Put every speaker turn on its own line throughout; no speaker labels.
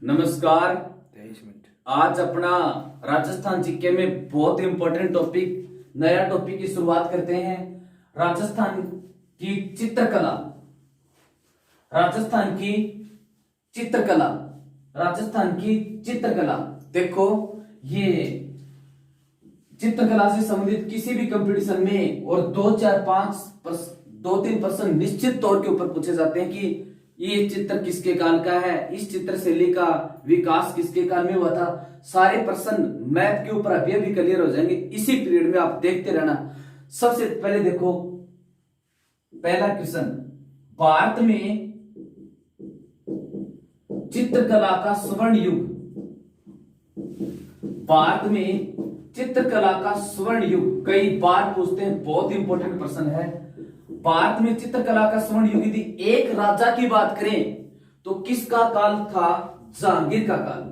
नमस्कार। 23 मिनट। आज अपना राजस्थान जीके में बहुत इंपॉर्टेंट टॉपिक, नया टॉपिक की शुरुआत करते हैं। राजस्थान की चित्रकला। राजस्थान की चित्रकला। राजस्थान की चित्रकला। देखो, ये चित्रकला से संबंधित किसी भी कंपटीशन में और 2-3% निश्चित तौर के ऊपर पूछे जाते हैं कि ये चित्र किसके काल का है, इस चित्र शैली का विकास किसके काल में हुआ था। सारे प्रश्न मैथ के ऊपर अभी अभी क्लियर हो जाएंगे, इसी पीरियड में आप देखते रहना। सबसे पहले देखो, पहला क्वेश्चन, भारत में चित्रकला का स्वर्ण युग। भारत में चित्रकला का स्वर्ण युग कई बार पूछते हैं, बहुत इंपॉर्टेंट प्रश्न है। भारत में चित्रकला का स्वर्ण युग यदि एक राजा की बात करें तो किसका काल था? जहांगीर का काल।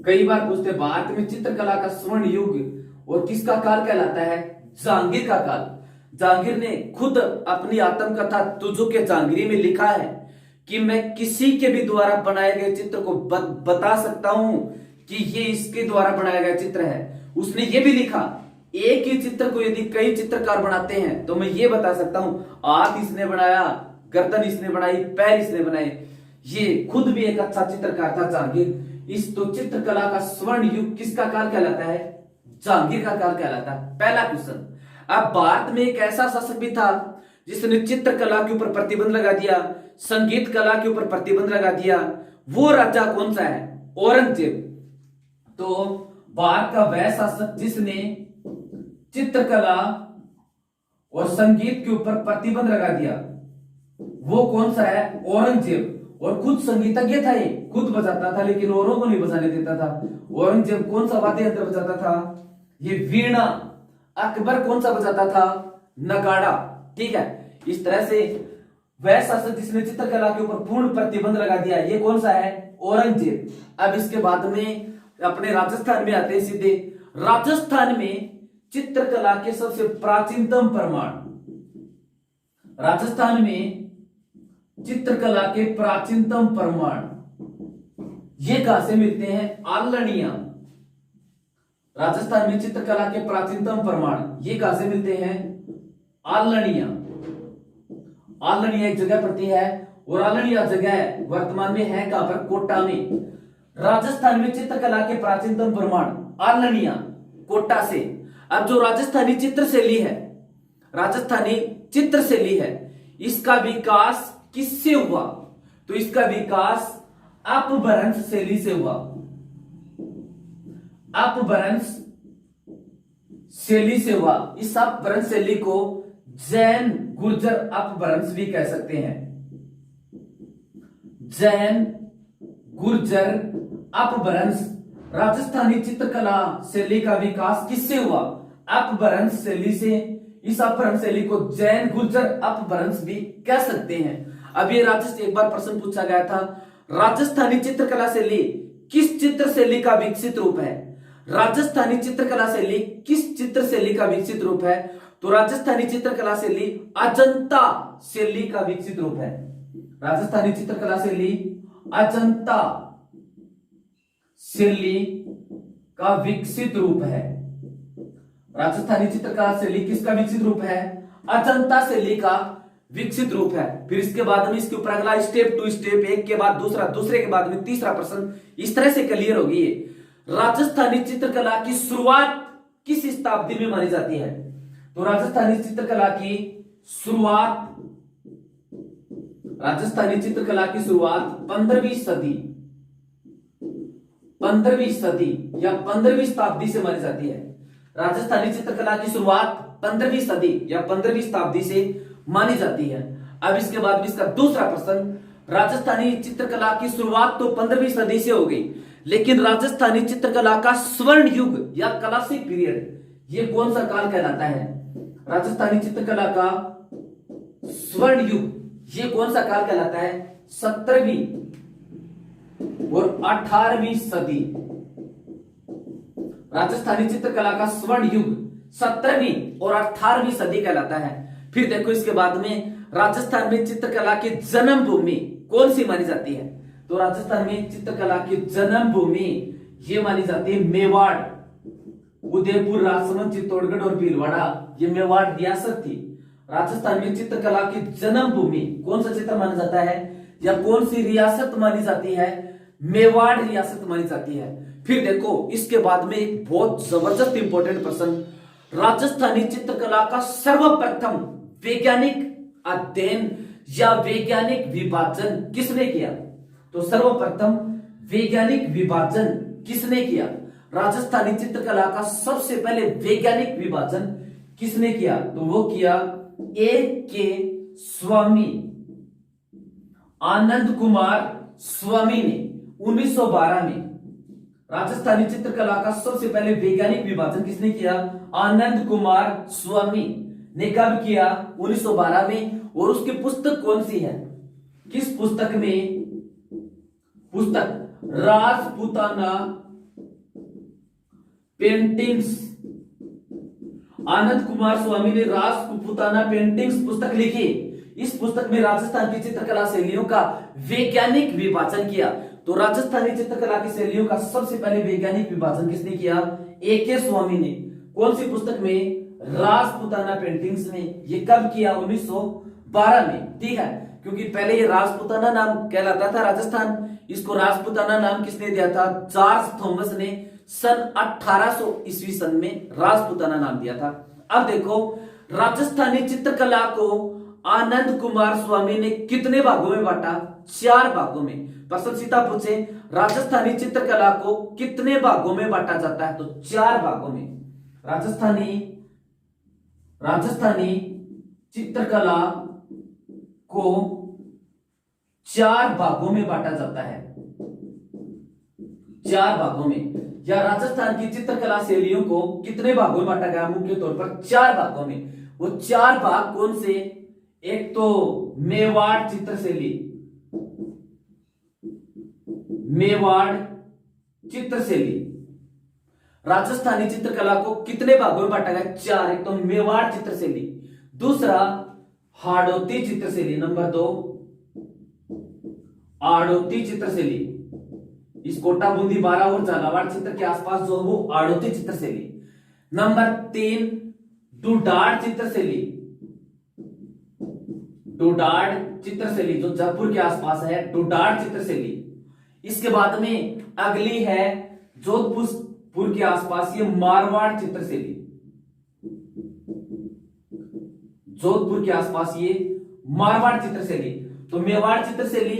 कई बार पूछते हैं भारत में चित्रकला का स्वर्ण युग और किसका काल कहलाता है? जहांगीर का काल। जहांगीर ने खुद अपनी आत्मकथा तुझो के जहांगीरी में लिखा है कि मैं किसी के भी द्वारा बनाए गए चित्र को बता सकता हूं कि ये इसके द्वारा बनाया गया चित्र है। उसने ये भी लिखा, एक ही चित्र को यदि कई चित्रकार बनाते हैं तो मैं ये बता सकता हूं हाथ इसने बनाया, गर्दन इसने बनाई, पैर इसने बनाए। ये खुद भी एक अच्छा चित्रकार था जहांगीर। इस तो चित्रकला का स्वर्ण युग किसका काल कहलाता है? जहांगीर का काल कहलाता है। पहला क्वेश्चन। अब भारत में एक ऐसा शासक भी था जिसने चित्रकला के ऊपर प्रतिबंध लगा दिया, संगीत कला के ऊपर प्रतिबंध लगा दिया। वो राजा कौन सा है? औरंगजेब। तो भारत का वह शासक जिसने चित्रकला और संगीत के ऊपर प्रतिबंध लगा दिया, वो कौन सा है? औरंगजेब। और खुद संगीतज्ञ था, ये खुद बजाता था लेकिन औरों को नहीं बजाने देता था। औरंगजेब कौन सा वाद्य यंत्र बजाता था? ये वीणा। अकबर कौन सा बजाता था? नगाड़ा। ठीक है, इस तरह से वह शासक जिसने चित्रकला के ऊपर पूर्ण प्रतिबंध लगा दिया, ये कौन सा है? औरंगजेब। अब इसके बाद में अपने राजस्थान में आते हैं सीधे। राजस्थान में चित्रकला के सबसे प्राचीनतम प्रमाण। राजस्थान में चित्रकला के प्राचीनतम प्रमाण ये कहां से मिलते हैं? आलनिया। राजस्थान में चित्रकला के प्राचीनतम प्रमाण ये कहां से मिलते हैं? आलनिया। आलनिया एक जगह पड़ती है और आलनिया जगह वर्तमान में है कहां पर? कोटा में। राजस्थान में चित्रकला के प्राचीनतम प्रमाण आलनिया, कोटा से। अब जो राजस्थानी चित्रशैली है, राजस्थानी चित्रशैली है, इसका विकास किससे हुआ? तो इसका विकास अपभ्रंश शैली से हुआ। अपभ्रंश शैली से हुआ। इस अपभ्रंश शैली को जैन गुर्जर अपभ्रंश भी कह सकते हैं। जैन गुर्जर अपभ्रंश। राजस्थानी चित्रकला शैली का विकास किससे हुआ? अपभ्रंश शैली से। इस अपभ्रंश शैली को जैन गुर्जर अपभ्रंश भी कह सकते हैं। अब ये राजस्थान एक बार प्रश्न पूछा गया था, राजस्थानी चित्रकला शैली किस चित्र शैली का विकसित रूप है? राजस्थानी चित्रकला शैली किस चित्र शैली का विकसित रूप है? तो राजस्थानी चित्रकला शैली अजंता शैली का विकसित रूप है। राजस्थानी चित्रकला शैली अजंता शैली का विकसित रूप है। राजस्थानी चित्रकला शैली किसका विकसित रूप है? अजंता शैली का विकसित रूप है। फिर इसके बाद में इसके ऊपर अगला स्टेप टू स्टेप, एक के बाद दूसरा, दूसरे के बाद में तीसरा प्रश्न, इस तरह से क्लियर होगी। राजस्थानी चित्रकला की शुरुआत किस शताब्दी में मानी जाती है? तो राजस्थानी चित्रकला की शुरुआत 15वीं सदी, 15वीं सदी या 15वीं शताब्दी से मानी जाती है। राजस्थानी चित्रकला की शुरुआत 15वीं सदी या 15वीं शताब्दी से मानी जाती है। अब इसके बाद इसका दूसरा प्रश्न, राजस्थानी चित्रकला की शुरुआत तो 15वीं सदी से हो गई, लेकिन राजस्थानी चित्रकला का स्वर्ण युग या क्लासिक पीरियड ये कौन सा काल कहलाता है? राजस्थानी चित्रकला का स्वर्ण युग ये कौन सा काल कहलाता है? 17वीं और 18वीं सदी। राजस्थानी चित्रकला का स्वर्ण युग 17वीं और 18वीं सदी कहलाता है। फिर देखो इसके बाद में राजस्थान में चित्रकला की जन्मभूमि कौन सी मानी जाती है? तो राजस्थान में चित्रकला की जन्मभूमि ये मानी जाती है मेवाड़, उदयपुर, राजसमंद, चित्तौड़गढ़ और भीलवाड़ा, ये मेवाड़ रियासत थी। राजस्थान में चित्रकला की जन्मभूमि कौन सा क्षेत्र माना जाता है या कौन सी रियासत मानी जाती है? मेवाड़ रियासत मानी जाती है। फिर देखो इसके बाद में एक बहुत जबरदस्त इंपॉर्टेंट प्रश्न, राजस्थानी चित्रकला का सर्वप्रथम वैज्ञानिक अध्ययन या वैज्ञानिक विभाजन किसने किया? तो सर्वप्रथम वैज्ञानिक विभाजन किसने किया? राजस्थानी चित्रकला का सबसे पहले वैज्ञानिक विभाजन किसने किया? तो वो किया A.K. स्वामी, आनंद कुमार स्वामी ने 1912 में। राजस्थानी चित्रकला का सबसे पहले वैज्ञानिक विभाजन किसने किया? आनंद कुमार स्वामी ने कब किया? 1912 में। और उसकी पुस्तक कौन सी है? किस पुस्तक में? पुस्तक राजपूताना पेंटिंग्स। आनंद कुमार स्वामी ने राजपूताना पेंटिंग्स पुस्तक लिखी। इस पुस्तक में राजस्थान की चित्रकला शैलियों का वैज्ञानिक विभाजन किया। तो राजस्थानी चित्रकला की शैलियों का सबसे पहले वैज्ञानिक विभाजन किसने किया? A.K. स्वामी ने। कौन सी पुस्तक में? राजपूताना पेंटिंग्स में। ये कब किया? 1912 में। ठीक है, क्योंकि पहले ये राजपूताना नाम कहलाता था राजस्थान, इसको राजपूताना नाम किसने दिया था? चार्ल्स थॉमस ने सन 1800 ईस्वी सन में राजपूताना नाम दिया था। अब देखो राजस्थानी चित्रकला को आनंद कुमार स्वामी ने कितने भागों में बांटा? 4 भागों में। प्रश्न सीधा पूछे राजस्थानी चित्रकला को कितने भागों में बांटा जाता है? तो 4 भागों में। राजस्थानी चित्रकला को 4 भागों में बांटा जाता है। 4 भागों में। या राजस्थान की चित्रकला शैलियों को कितने भागों में बांटा गया? मुख्य तौर पर 4 भागों में। वो 4 भाग कौन से? एक तो मेवाड़ चित्रशैली, मेवाड़ चित्रशैली। राजस्थानी चित्रकला को कितने भागों में बांटा गया? 4। एक तो मेवाड़ चित्रशैली, दूसरा हाड़ौती चित्रशैली, नंबर 2 आड़ौती चित्रशैली, इस कोटा, बूंदी, बारा और झालावाड़ क्षेत्र के आसपास जो वो आड़ौती चित्रशैली। नंबर 3 डुडाड़ चित्रशैली, डुडाड़ चित्रशैली जो जयपुर के आसपास है, डुडाड़ चित्रशैली। इसके बाद में अगली है जोधपुर के आसपास ये मारवाड़ चित्रशैली, जोधपुर के आसपास ये मारवाड़ चित्रशैली। तो मेवाड़ चित्रशैली,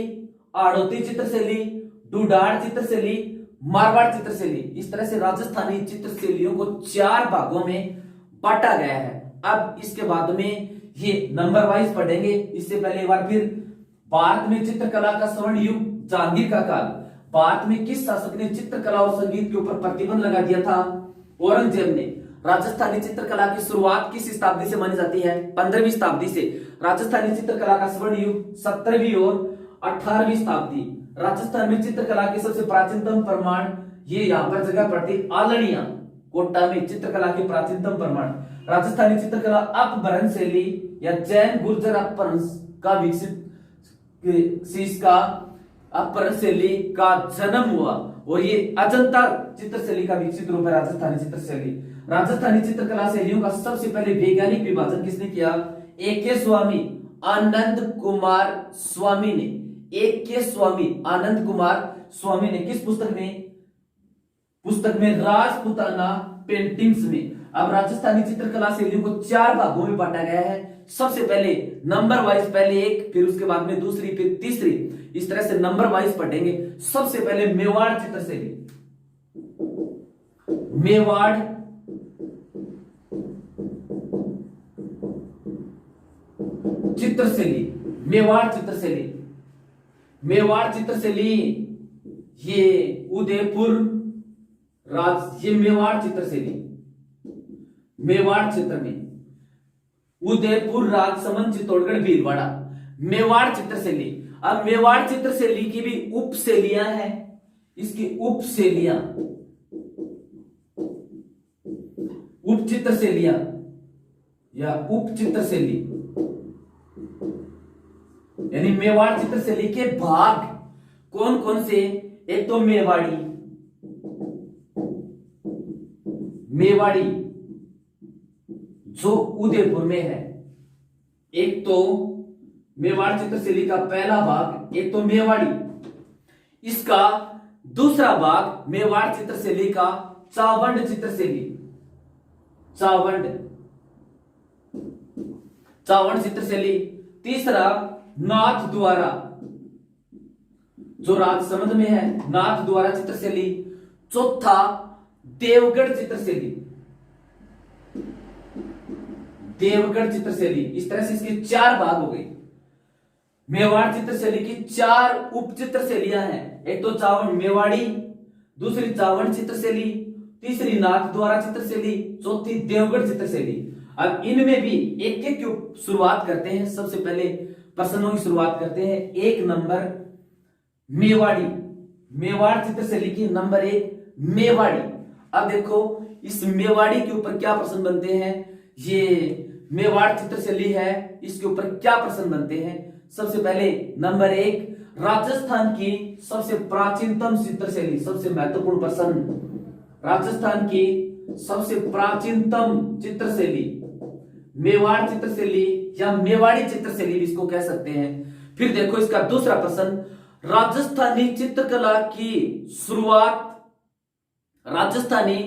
आड़ौती चित्रशैली, डुडाड़ चित्रशैली, मारवाड़ चित्रशैली। इस तरह से राजस्थानी चित्रशैलियों को 4 भागों में बांटा गया है। अब इसके बाद में ये नंबर वाइज पढ़ेंगे। इससे पहले एक बार फिर, भारत में चित्रकला का स्वर्ण युग, जहांगीर का काल। भारत में किस शासक ने चित्रकला और संगीत के ऊपर प्रतिबंध लगा दिया था? औरंगजेब ने। राजस्थानी चित्रकला की शुरुआत किस शताब्दी से मानी जाती है? 15वीं शताब्दी से। राजस्थानी चित्रकला का स्वर्ण युग 17वीं और 18वीं शताब्दी। राजस्थान में चित्रकला के सबसे प्राचीनतम प्रमाण ये यहाँ पर जगह पड़ती आलड़िया, कोटा में चित्रकला के प्राचीनतम प्रमाण। राजस्थानी चित्रकला अपभ्रंश शैली या जैन गुर्जर अपभ्रंश का विकसित का अपभ्रंश शैली का जन्म हुआ और ये अजंता चित्रशैली का विकसित रूप है राजस्थानी चित्रशैली। राजस्थानी चित्रकला शैलियों का सबसे पहले वैज्ञानिक विभाजन किसने किया? A.K. स्वामी, आनंद कुमार स्वामी ने। A.K. स्वामी, आनंद कुमार स्वामी ने किस पुस्तक में? पुस्तक में राजपूताना पेंटिंग्स में। अब राजस्थानी चित्रकला शैलियों को 4 भागों में बांटा गया है। सबसे पहले नंबर वाइज, पहले एक, फिर उसके बाद में दूसरी, फिर तीसरी, इस तरह से नंबर वाइज पढ़ेंगे। सबसे पहले मेवाड़ चित्रशैली, मेवाड़ चित्रशैली, मेवाड़ चित्रशैली, मेवाड़ चित्रशैली ये उदयपुर ये मेवाड़ चित्रशैली, मेवाड़ क्षेत्र में उदयपुर, राजसमंद, चित्तौड़गढ़, भीलवाड़ा, मेवाड़ चित्रशैली। अब मेवाड़ चित्रशैली की भी उपशैलियां हैं। इसकी उपशैलियां, उप चित्रशैलियां या उप चित्रशैली, यानी मेवाड़ चित्रशैली के भाग कौन कौन से? एक तो मेवाड़ी, मेवाड़ी जो उदयपुर में है। एक तो मेवाड़ चित्रशैली का पहला भाग, एक तो मेवाड़ी, इसका दूसरा भाग मेवाड़ चित्रशैली का चावंड चित्रशैली, चावंड, चावंड चित्रशैली। तीसरा नाथ द्वारा, जो राजसमंद में है, नाथ द्वारा चित्रशैली। चौथा देवगढ़ चित्रशैली, देवगढ़ चित्रशैली। इस तरह से इसके 4 भाग हो गए। मेवाड़ चित्रशैली की 4 उप चित्रशैलियां हैं। एक तो चावंड मेवाड़ी, दूसरी चावंड चित्रशैली, तीसरी नाथ द्वारा चित्रशैली, चौथी देवगढ़ चित्रशैली। अब इनमें भी एक एक की शुरुआत करते हैं। सबसे पहले प्रश्नों की शुरुआत करते हैं। 1 नंबर मेवाड़ी, मेवाड़ चित्रशैली की नंबर 1 मेवाड़ी। अब देखो इस मेवाड़ी के ऊपर क्या प्रश्न बनते हैं। ये मेवाड़ चित्रशैली है, इसके ऊपर क्या प्रश्न बनते हैं। सबसे पहले नंबर 1, राजस्थान की सबसे प्राचीनतम चित्रशैली। सबसे महत्वपूर्ण प्रश्न, राजस्थान की सबसे प्राचीनतम चित्रशैली मेवाड़ चित्रशैली या मेवाड़ी चित्रशैली भी इसको कह सकते हैं। फिर देखो इसका दूसरा प्रश्न, राजस्थानी चित्रकला की शुरुआत, राजस्थानी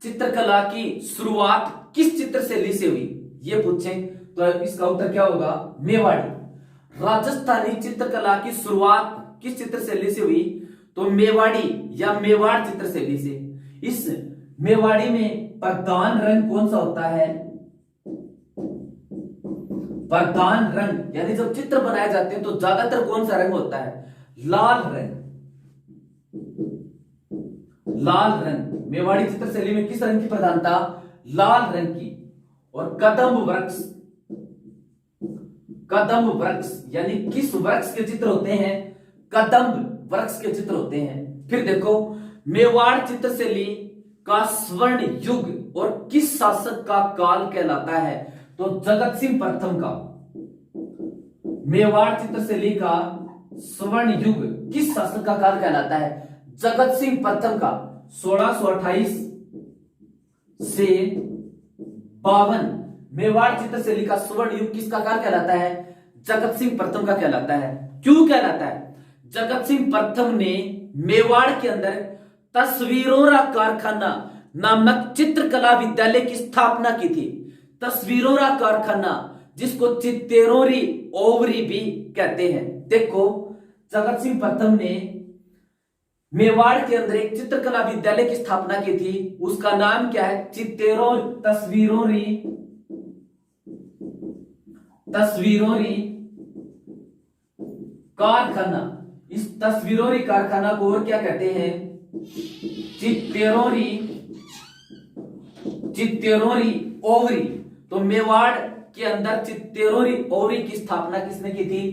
चित्रकला की शुरुआत किस चित्रशैली से हुई, ये पूछें तो इसका उत्तर क्या होगा, मेवाड़ी। राजस्थानी चित्रकला की शुरुआत किस चित्रशैली से हुई, तो मेवाड़ी या मेवाड़ चित्रशैली से। इस मेवाड़ी में प्रधान रंग कौन सा होता है, प्रधान रंग, यानी जब चित्र बनाए जाते हैं तो ज्यादातर कौन सा रंग होता है, लाल रंग, लाल रंग। मेवाड़ी चित्रशैली में किस रंग की प्रधानता, लाल रंग की। और कदम्ब वृक्ष, कदम्ब वृक्ष यानी किस वृक्ष के चित्र होते हैं, कदम्ब वृक्ष के चित्र होते हैं। फिर देखो मेवाड़ चित्रशैली का स्वर्ण युग और किस शासक का काल कहलाता है, तो जगत सिंह प्रथम का। मेवाड़ चित्रशैली का स्वर्ण युग किस शासक का काल कहलाता है, जगत सिंह प्रथम का। 1628 से 52 मेवाड़ चित्रशैली का स्वर्ण युग किसका काल कहलाता है, जगत सिंह प्रथम का कहलाता है। क्यों कहलाता है, जगत सिंह प्रथम ने मेवाड़ के अंदर तस्वीरों का कारखाना नामक चित्रकला विद्यालय की स्थापना की थी। तस्वीरों का कारखाना, जिसको चित्तेरोरी ओवरी भी कहते हैं। देखो जगत सिंह प्रथम ने मेवाड़ के अंदर एक चित्रकला विद्यालय की स्थापना की थी, उसका नाम क्या है, चित्तेरो तस्वीरोरी, तस्वीरोरी कारखाना। इस तस्वीरोरी कारखाना को और क्या कहते हैं, चित्तेरोरी, चित्तेरोरी ओवरी। तो मेवाड़ के अंदर चित्तेरोरी ओवरी की स्थापना किसने की थी,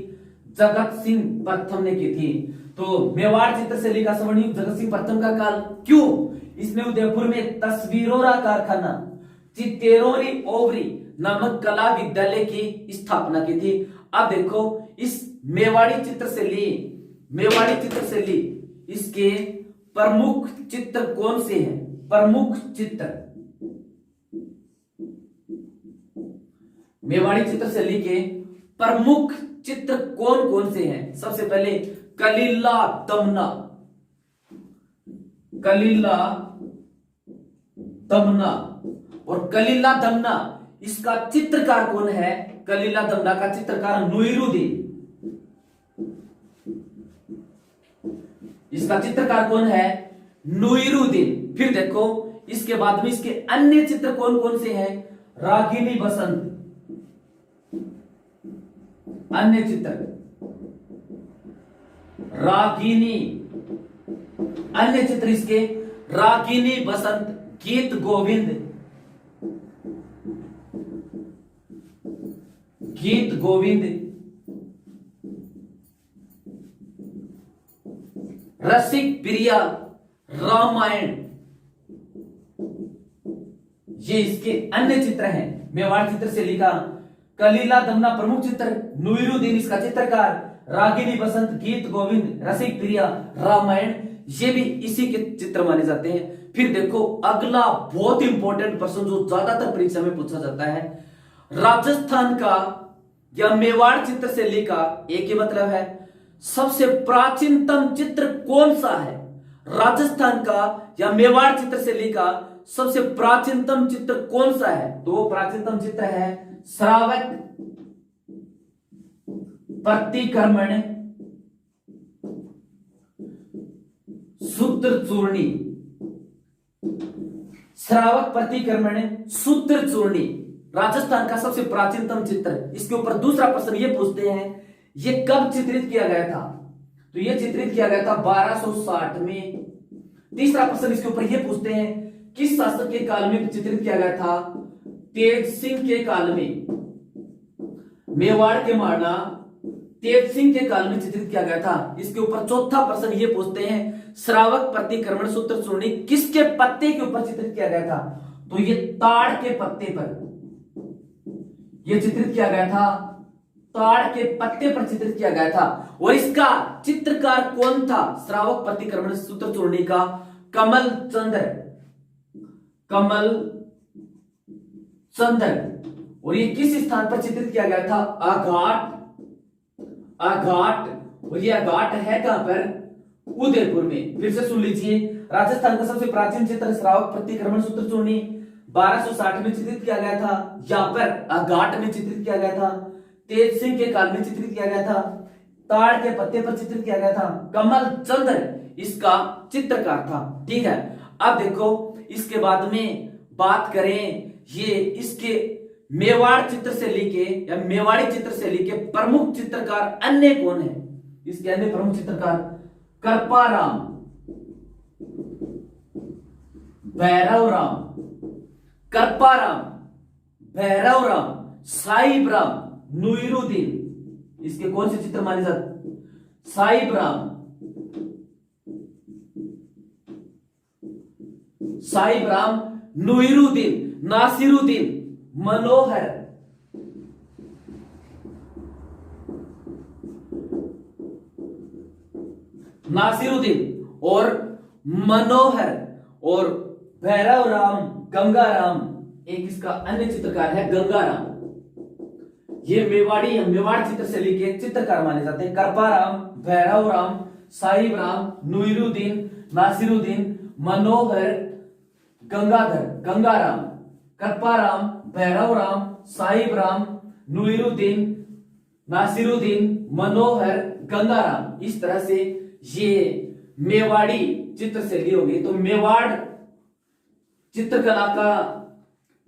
जगत सिंह प्रथम ने की थी। तो मेवाड़ चित्रशैली का स्वर्ण युग जगत सिंह प्रथम का काल। क्यों, इसने उदयपुर में तस्वीरों का कारखाना चित्तेरोरी ओवरी नामक कला विद्यालय की स्थापना की थी। अब देखो इस मेवाड़ी चित्रशैली, मेवाड़ी चित्रशैली, इसके प्रमुख चित्र कौन से हैं, प्रमुख चित्र मेवाड़ी चित्रशैली के प्रमुख चित्र कौन कौन से हैं। सबसे पहले कलीला दमना, कलीला दमना। और कलीला दमना इसका चित्रकार कौन है, कलीला दमना का चित्रकार नुइरुद्दीन। इसका चित्रकार कौन है, नुइरुद्दीन। फिर देखो इसके बाद में इसके अन्य चित्र कौन कौन से हैं, रागिनी बसंत, अन्य चित्र रागिनी, अन्य चित्र इसके रागिनी बसंत, गीत गोविंद, गीत गोविंद, रसिक प्रिया, रामायण, ये इसके अन्य चित्र हैं। मेवाड़ चित्रशैली का कलीला दमना प्रमुख चित्र, नुइरुद्दीन इसका चित्रकार, रागिनी बसंत, गीत गोविंद, रसिक प्रिया, रामायण, ये भी इसी के चित्र माने जाते हैं। फिर देखो अगला बहुत इंपॉर्टेंट प्रश्न जो ज्यादातर परीक्षा में पूछा जाता है, राजस्थान का या मेवाड़ चित्र शैली का एक ही मतलब है, सबसे प्राचीनतम चित्र कौन सा है? राजस्थान का या मेवाड़ चित्र शैली का सबसे प्राचीनतम चित्र कौन सा है? तो वो प्राचीनतम चित्र है श्रावक प्रतिक्रमण सूत्र चूर्णी। श्रावक प्रतिक्रमण सूत्र चूर्णी राजस्थान का सबसे प्राचीनतम चित्र। इसके ऊपर दूसरा प्रश्न ये पूछते हैं, ये कब चित्रित किया गया था? तो ये चित्रित किया गया था 1260 में। तीसरा प्रश्न इसके ऊपर ये पूछते हैं, किस शासक के काल में चित्रित किया गया था? तेज सिंह के काल में। मेवाड़ के महाराणा तेज सिंह के काल में चित्रित किया गया था। इसके ऊपर चौथा प्रश्न ये पूछते हैं, श्रावक प्रतिक्रमण सूत्र चूर्णी किसके पत्ते के ऊपर चित्रित किया गया था? तो ये ताड़ के पत्ते पर यह चित्रित किया गया था, ताड़ के पत्ते पर चित्रित किया गया था। और इसका चित्रकार कौन था? श्रावक प्रतिक्रमण सूत्र चूर्णी का कमल चंद्र। और ये किस स्थान पर चित्रित किया गया था? आघाट। और ये आघाट है कहां पर? उदयपुर में। फिर से सुन लीजिए, राजस्थान का सबसे प्राचीन चित्र श्रावक प्रतिक्रमण सूत्र चूर्णी 1260 में चित्रित किया गया था, यहां पर आघाट में चित्रित किया गया था। तेज सिंह के काल में चित्रित किया गया था, ताड़ के पत्ते पर चित्रित किया गया था। कमल चंद्र इसका चित्रकार था। ठीक है, अब देखो इसके बाद में बात करें, ये इसके मेवाड़ चित्र से लेके या मेवाड़ी चित्र से लेके प्रमुख चित्रकार अन्य कौन है? इसके अन्य प्रमुख चित्रकार करपाराम, भैरवराम, करपाराम, भैरवराम, साहिबराम, नुइरुद्दीन। इसके कौन से चित्र माने जाते? साहिबराम, नुइरुद्दीन, नासिरुद्दीन, मनोहर, नासिरुद्दीन और मनोहर और भैरवराम, गंगाराम। एक इसका अन्य चित्रकार है गंगाराम। ये मेवाड़ चित्र शैली के चित्रकार माने जाते हैं। करपाराम, भैरवराम, साहिबराम, नुइरुद्दीन, नासिरुद्दीन, मनोहर, गंगाराम, करपाराम, भैरवराम, साहिबराम, नुइरुद्दीन, नासिरुद्दीन, मनोहर, गंगाराम। इस तरह से ये मेवाड़ी चित्र शैली होगी। तो मेवाड़ चित्रकला का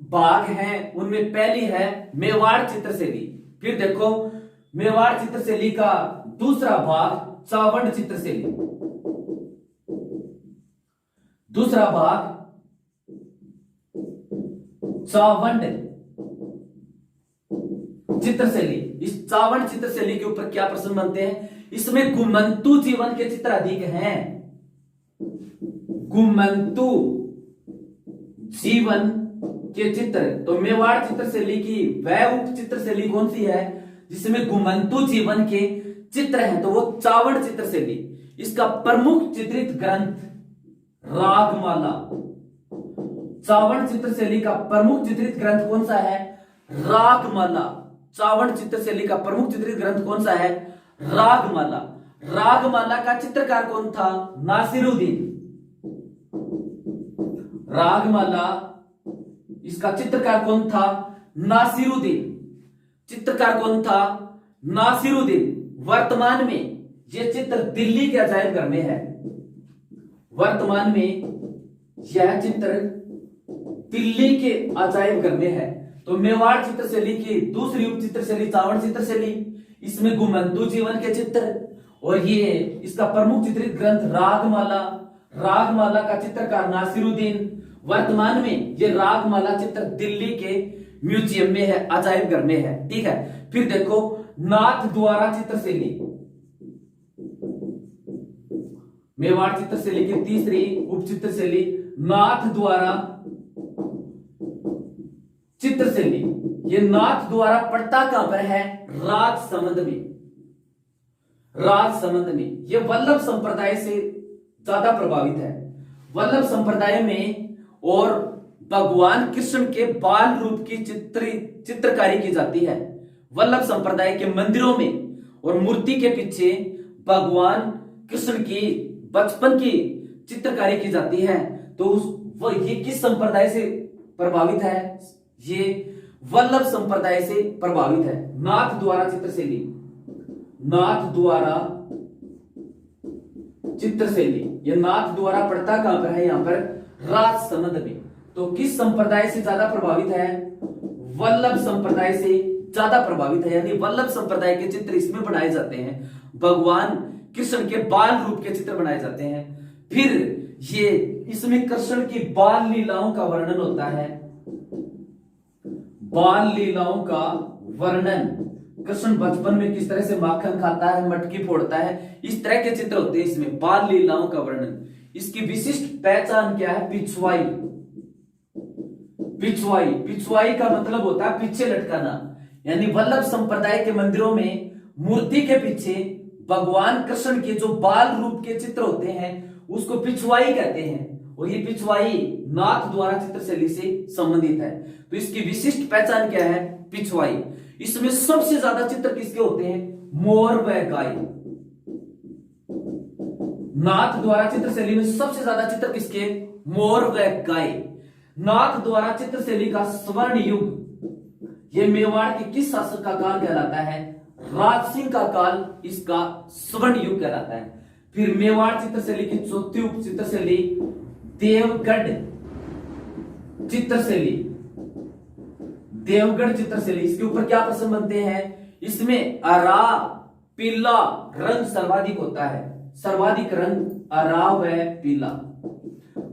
भाग है, उनमें पहली है मेवाड़ चित्र शैली। फिर देखो मेवाड़ चित्र शैली का दूसरा भाग चावंड चित्र शैली। दूसरा भाग चावंड चित्र शैली। इस चावंड चित्र शैली के ऊपर क्या प्रश्न बनते हैं? इसमें घुमंतु जीवन के चित्र अधिक हैं। घुमंतु जीवन के चित्र। तो मेवाड़ चित्र शैली की वह उप चित्र शैली कौन सी है जिसमें घुमंतु जीवन के चित्र हैं? तो वो चावंड चित्र शैली। इसका प्रमुख चित्रित ग्रंथ रागमाला। चावंड चित्र शैली का प्रमुख चित्रित ग्रंथ कौन सा है? रागमाला। चावंड चित्र शैली का प्रमुख चित्रित ग्रंथ कौन सा है? रागमाला। रागमाला का चित्रकार कौन था? नासिरुद्दीन। रागमाला इसका चित्रकार कौन था? नासिरुद्दीन। चित्रकार कौन था? नासिरुद्दीन। वर्तमान में यह चित्र दिल्ली के अजायब घर में है। वर्तमान में यह चित्र दिल्ली के अजायब घर में है। तो मेवाड़ चित्र शैली की दूसरी उप चित्र शैली चावंड चित्र शैली। इसमें घुमंतु जीवन के चित्र और ये इसका प्रमुख चित्रित ग्रंथ रागमाला। रागमाला का चित्रकार नासिरुद्दीन। वर्तमान में ये रागमाला चित्र दिल्ली के म्यूजियम में है, अजायब घर में है। ठीक है, फिर देखो नाथ द्वारा चित्र शैली। मेवाड़ चित्र शैली की तीसरी उप चित्र शैली नाथ द्वारा चित्र शैली। ये नाथ द्वारा पड़ता कहां पर है? राजसमंद में। राजसमंद में। यह वल्लभ संप्रदाय से ज्यादा प्रभावित है। वल्लभ संप्रदाय में और भगवान कृष्ण के बाल रूप की चित्रकारी की जाती है। वल्लभ संप्रदाय के मंदिरों में और मूर्ति के पीछे भगवान कृष्ण की बचपन की चित्रकारी की जाती है। तो ये किस संप्रदाय से प्रभावित है? ये वल्लभ संप्रदाय से प्रभावित है। नाथ द्वारा चित्रशैली, नाथ द्वारा चित्रशैली, ये नाथ द्वारा पड़ता कहां पर है? यहां पर राजसमंद में। तो किस संप्रदाय से ज्यादा प्रभावित है? वल्लभ संप्रदाय से ज्यादा प्रभावित है, यानी वल्लभ संप्रदाय के चित्र इसमें बनाए जाते हैं। भगवान कृष्ण के बाल रूप के चित्र बनाए जाते हैं। फिर ये इसमें कृष्ण की बाल लीलाओं का वर्णन होता है। बाल लीलाओं का वर्णन, कृष्ण बचपन में किस तरह से माखन खाता है, मटकी फोड़ता है, इस तरह के चित्र होते हैं इसमें। बाल लीलाओं का वर्णन। इसकी विशिष्ट पहचान क्या है? पिछवाई। पिछवाई, पिछवाई का मतलब होता है पीछे लटकाना। यानी वल्लभ संप्रदाय के मंदिरों में मूर्ति के पीछे भगवान कृष्ण के जो बाल रूप के चित्र होते हैं उसको पिछवाई कहते हैं। और ये पिछवाई नाथ द्वारा चित्रशैली से संबंधित है। तो इसकी विशिष्ट पहचान क्या है? पिछवाई। इसमें सबसे ज्यादा चित्र किसके होते हैं? मोर व गाय। नाथ द्वारा चित्रशैली में सबसे ज्यादा चित्र किसके? मोर व गाय। नाथ द्वारा चित्रशैली का स्वर्ण युग, यह मेवाड़ के किस शासक का काल कहलाता है? राज सिंह का काल इसका स्वर्ण युग कहलाता है। फिर मेवाड़ चित्रशैली की चौथी उप चित्रशैली देवगढ़ चित्रशैली। देवगढ़ चित्रशैली, इसके ऊपर क्या प्रश्न बनते हैं? इसमें अरा पीला रंग सर्वाधिक होता है। सर्वाधिक रंग अरा व पीला।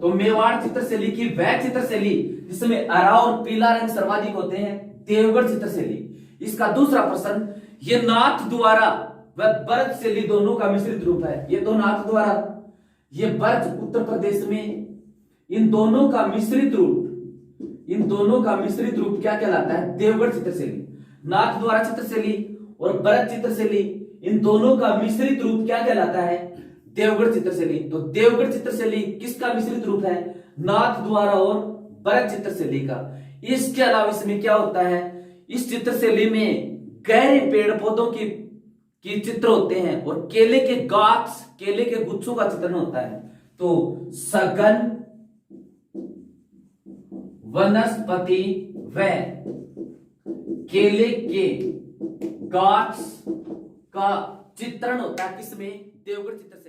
तो मेवाड़ चित्रशैली की वह चित्रशैली जिसमें अरा और पीला रंग सर्वाधिक होते हैं, देवगढ़ चित्रशैली। इसका दूसरा प्रश्न, ये नाथ द्वारा व ब्रज शैली दोनों का मिश्रित रूप है। ये दो नाथ द्वारा, ये ब्रज उत्तर प्रदेश में, इन दोनों का मिश्रित रूप, इन दोनों का मिश्रित रूप क्या कहलाता है? देवगढ़ चित्रशैली। नाथ द्वारा चित्रशैली और ब्रज चित्रशैली, इन दोनों का मिश्रित रूप क्या कहलाता है? देवगढ़ चित्रशैली। तो देवगढ़ चित्रशैली किसका मिश्रित रूप है? नाथ द्वारा और ब्रज चित्रशैली का। इसके अलावा इसमें क्या होता है? इस चित्रशैली में गहरे पेड़ पौधों की चित्र होते हैं और केले के गाछ, केले के गुच्छों का चित्रण होता है। तो सघन वनस्पति व केले के गाछ का चित्रण होता है किसमें? देवगढ़ चित्रशैली।